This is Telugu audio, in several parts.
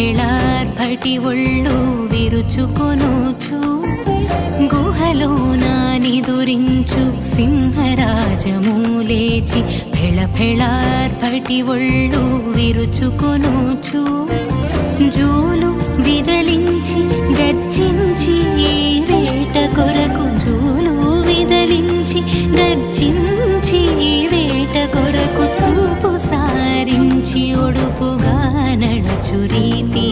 ఫెళఫెళార్భటి ఒళ్ళు విరుచుకొనుచు గుహలోన నిదురించు సింహరాజము లేచి ఫెళఫెళార్భటి ఒళ్ళు విరుచుకొనుచు జూలు విదలించి గర్జించి ఈ వేట కొరకు జూలు విదలించి గర్జించి ఈ వేట కొరకు చూపు సారించి ఒడుపుగా నడుచు రీతి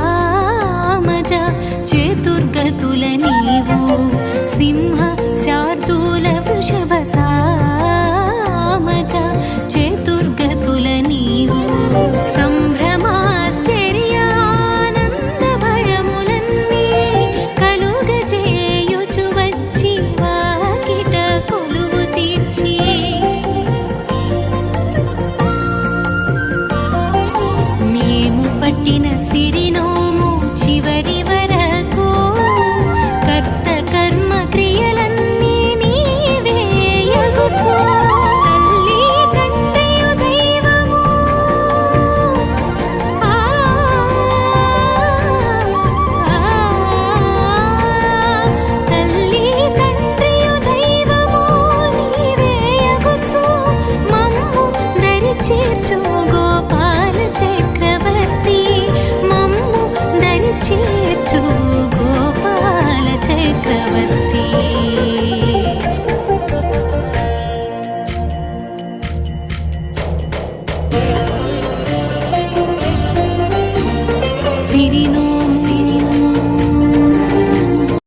వృషభసామజ చతుర్గతుల నీవు సింహ శార్దూల వృషభసామజ చతుర్గతుల నీవు సంభ్రమాశ్చర్యానంద భయములన్నీ కలుగజేయుచు వచ్చి వాకిట కొలువు తీర్చి మేము పట్టిన సిరినోము చివరి వరకు కర్త కర్మ క్రియలన్నీ నీవేయగుచు తల్లి తండ్రియు దైవము తల్లి తండ్రియు దైవము నీవేయగుచు మమ్ము దరి చేర్చు గోపాల చక్రవర్తి మమ్ము దరి చేర్చు గోపాల చక్రవర్తి సిరిను